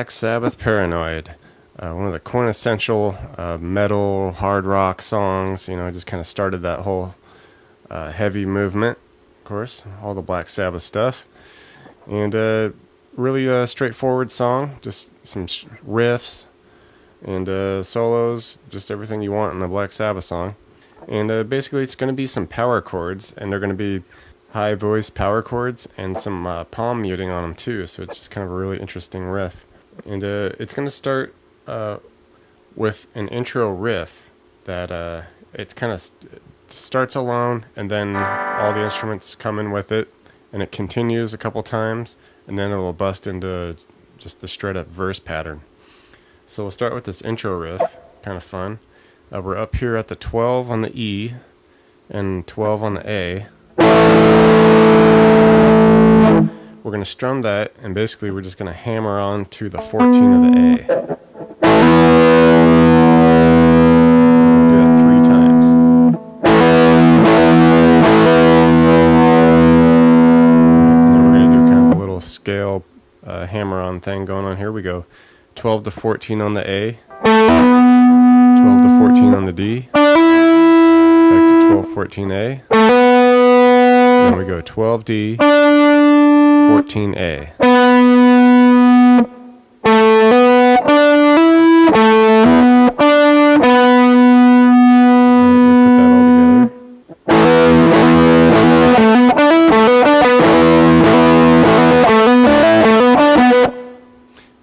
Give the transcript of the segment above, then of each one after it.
Black Sabbath Paranoid. One of the quintessential metal, hard rock songs. You know, it just kind of started that whole heavy movement, of course, all the Black Sabbath stuff. And really straightforward song, just some riffs and solos, just everything you want in a Black Sabbath song. And basically it's going to be some power chords, and they're going to be high voice power chords and some palm muting on them too, so it's just kind of a really interesting riff. And it's going to start with an intro riff that it kind of starts alone, and then all the instruments come in with it, and it continues a couple times, and then it'll bust into just the straight up verse pattern. So we'll start with this intro riff, kind of fun. We're up here at the 12 on the E and 12 on the A. We're going to strum that, and basically we're just going to hammer on to the 14 of the A. We'll do that 3 times. And then we're going to do kind of a little scale hammer on thing going on here. We go 12 to 14 on the A, 12 to 14 on the D, back to 12, 14A, then we go 12D, 14A.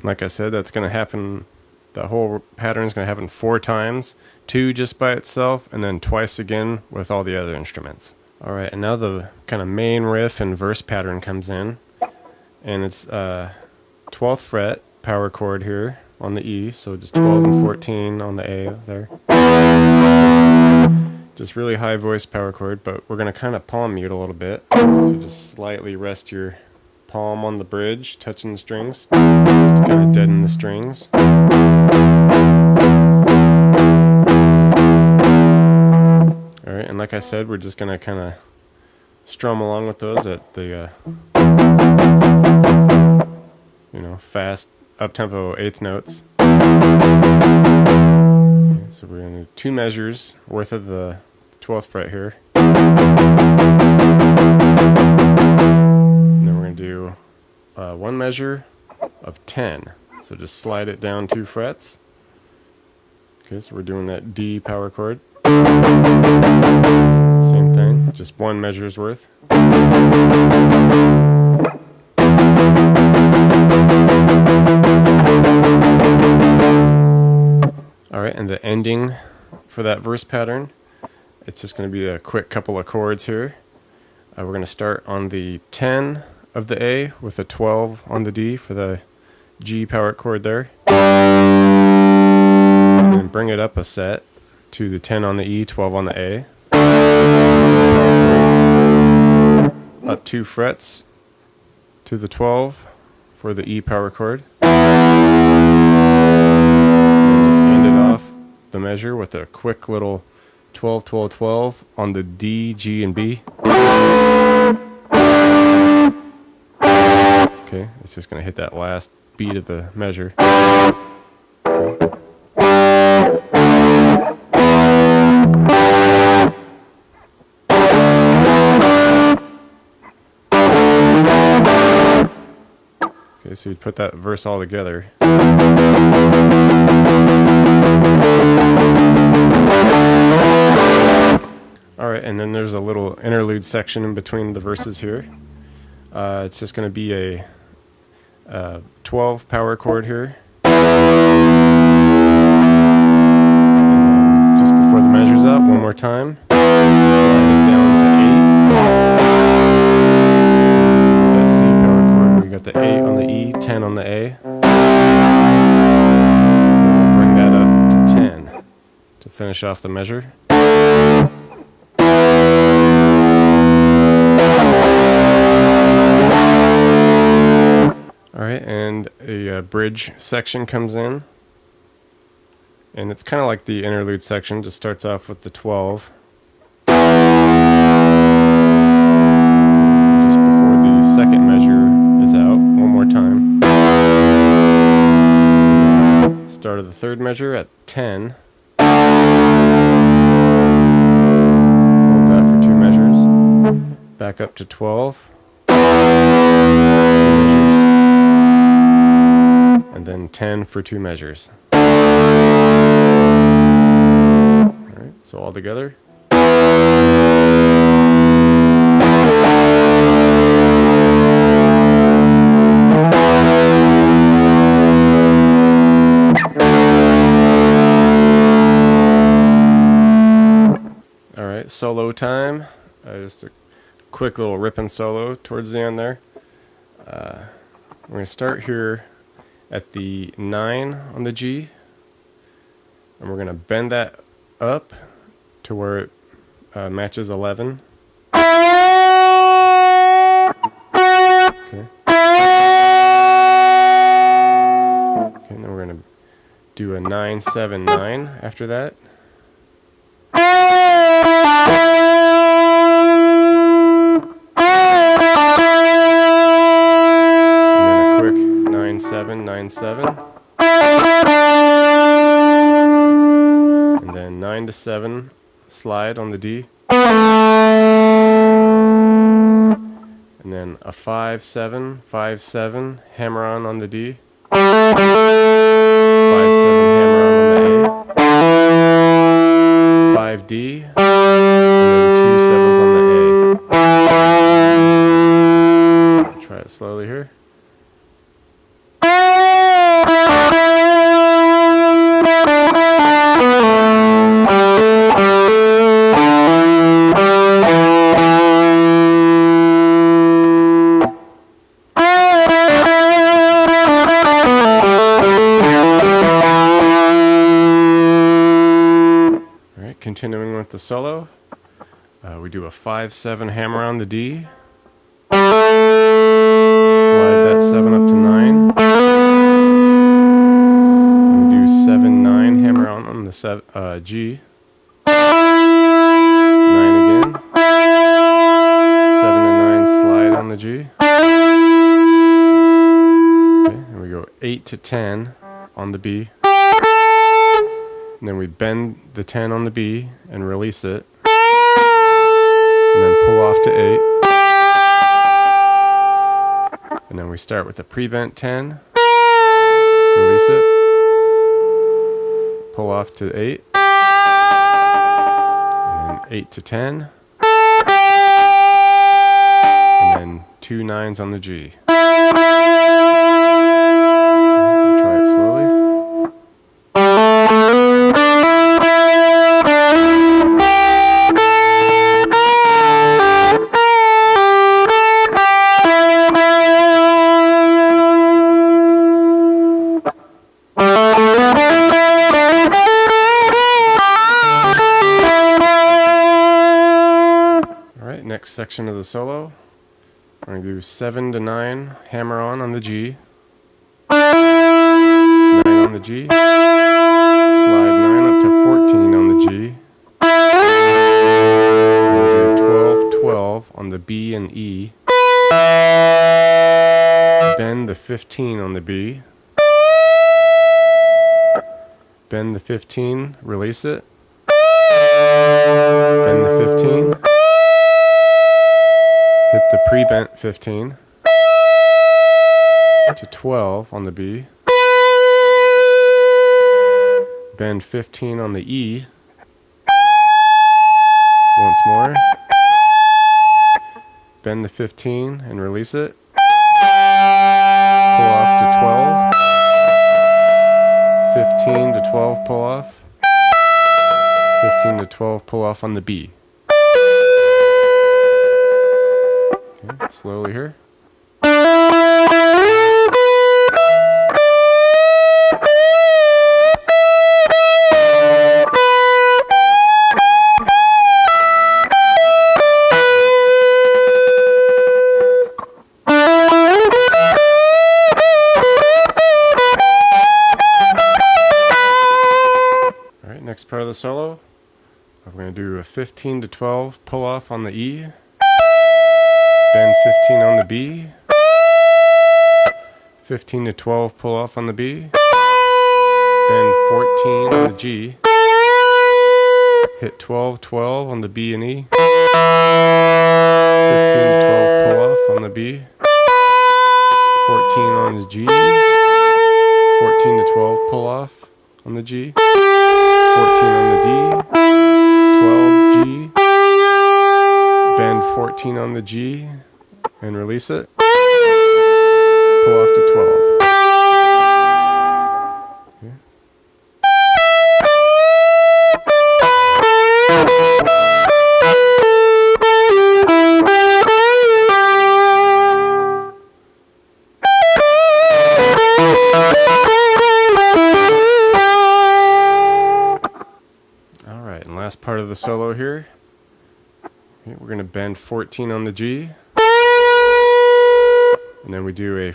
Like I said, that's going to happen, the whole pattern is going to happen 4 times, 2 just by itself, and then twice again with all the other instruments. Alright, and now the kind of main riff and verse pattern comes in, and it's 12th fret power chord here on the E, so just 12 and 14 on the A there. Just really high voice power chord, but we're going to kind of palm mute a little bit, so just slightly rest your palm on the bridge, touching the strings, just to kind of deaden the strings. Alright, and like I said, we're just going to kind of strum along with those at the, fast, up-tempo 8th notes. Okay, so we're going to do 2 measures worth of the 12th fret here. Do 1 measure of 10, so just slide it down 2 frets. Okay, so we're doing that D power chord, same thing, just 1 measure's worth. Alright, and the ending for that verse pattern, it's just going to be a quick couple of chords here. We're going to start on the 10 of the A with a 12 on the D for the G power chord there, and then bring it up a set to the 10 on the E, 12 on the A, up 2 frets to the 12 for the E power chord, and just end it off the measure with a quick little 12, 12, 12 on the D, G, and B. Okay, it's just going to hit that last beat of the measure. Okay, so you put that verse all together. Alright, and then there's a little interlude section in between the verses here. It's just going to be a 12 power chord here. And just before the measure's up, one more time. Slide it down to 8. So that C power chord, we got the 8 on the E, 10 on the A. And we'll bring that up to 10 to finish off the measure. Alright, and a bridge section comes in, and it's kind of like the interlude section, just starts off with the 12. Just before the second measure is out, one more time. Start of the third measure at 10. Hold that for 2 measures. Back up to 12. 2 measures. And then 10 for 2 measures. Alright, so all together. Alright, solo time. Just a quick little ripping solo towards the end there. We're going to start here at the 9 on the G, and we're going to bend that up to where it matches 11. Okay. Okay, and then we're going to do a 9-7-9 after that. And then a quick 9-7-9-7. And then 9-7 slide on the D. And then a 5-7-5-7 hammer on the D. 5-7 hammer on the A. 5D. And then 2 sevens on the A. Try it slowly here. Continuing with the solo, we do a 5-7 hammer on the D, slide that 7 up to 9, and we do 7-9 hammer on the G, 9 again, 7 and 9 slide on the G, okay, and we go 8-10 on the B. And then we bend the 10 on the B and release it. And then pull off to 8. And then we start with a pre-bent 10. Release it. Pull off to 8. And then 8-10. And then 2 9s on the G. Try it slowly. Next section of the solo, we're going to do 7-9 hammer on the G, 9 on the G, slide 9 up to 14 on the G, and do 12-12 on the B and E, bend the 15 on the B, bend the 15, release it, bend the 15, hit the pre-bent 15 to 12 on the B, bend 15 on the E, once more, bend the 15 and release it, pull off to 12, 15 to 12 pull off, 15 to 12 pull off on the B. Okay, slowly here. Alright, next part of the solo, we're going to do a 15 to 12 pull off on the E. Bend 15 on the B, 15 to 12 pull off on the B, bend 14 on the G, hit 12, 12 on the B and E, 15 to 12 pull off on the B, 14 on the G, 14 to 12 pull off on the G, 14 on the D, 12 G, bend 14 on the G and release it, pull off to 12. Alright, and last part of the solo here. Okay, we're going to bend 14 on the G. And then we do a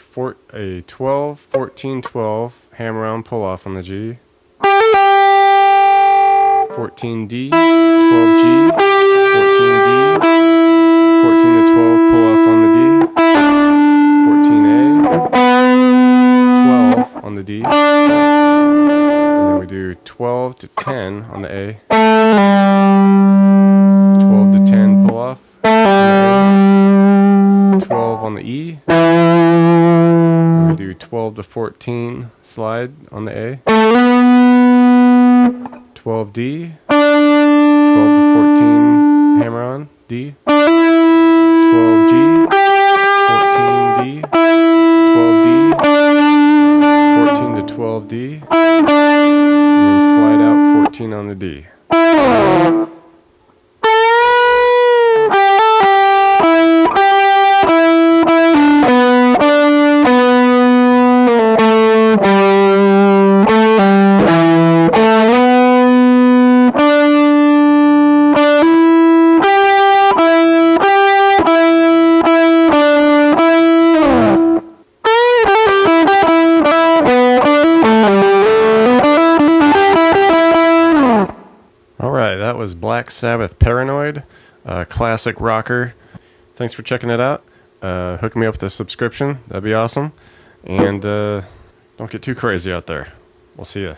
12, 14, 12, hammer on, pull off on the G. 14D, 12G, 14D, 14 to 12, pull off on the D. 14A, 12 on the D. And then we do 12 to 10 on the A. 12 to 10, pull off on the A. 12 on the E. And we do 12 to 14, slide on the A. 12D, 12 to 14, hammer on, D, 12G, 14D, 12D, 14 to 12D, and then slide out 14 on the D. Alright, that was Black Sabbath Paranoid, classic rocker. Thanks for checking it out. Hook me up with a subscription, that'd be awesome. And don't get too crazy out there. We'll see ya.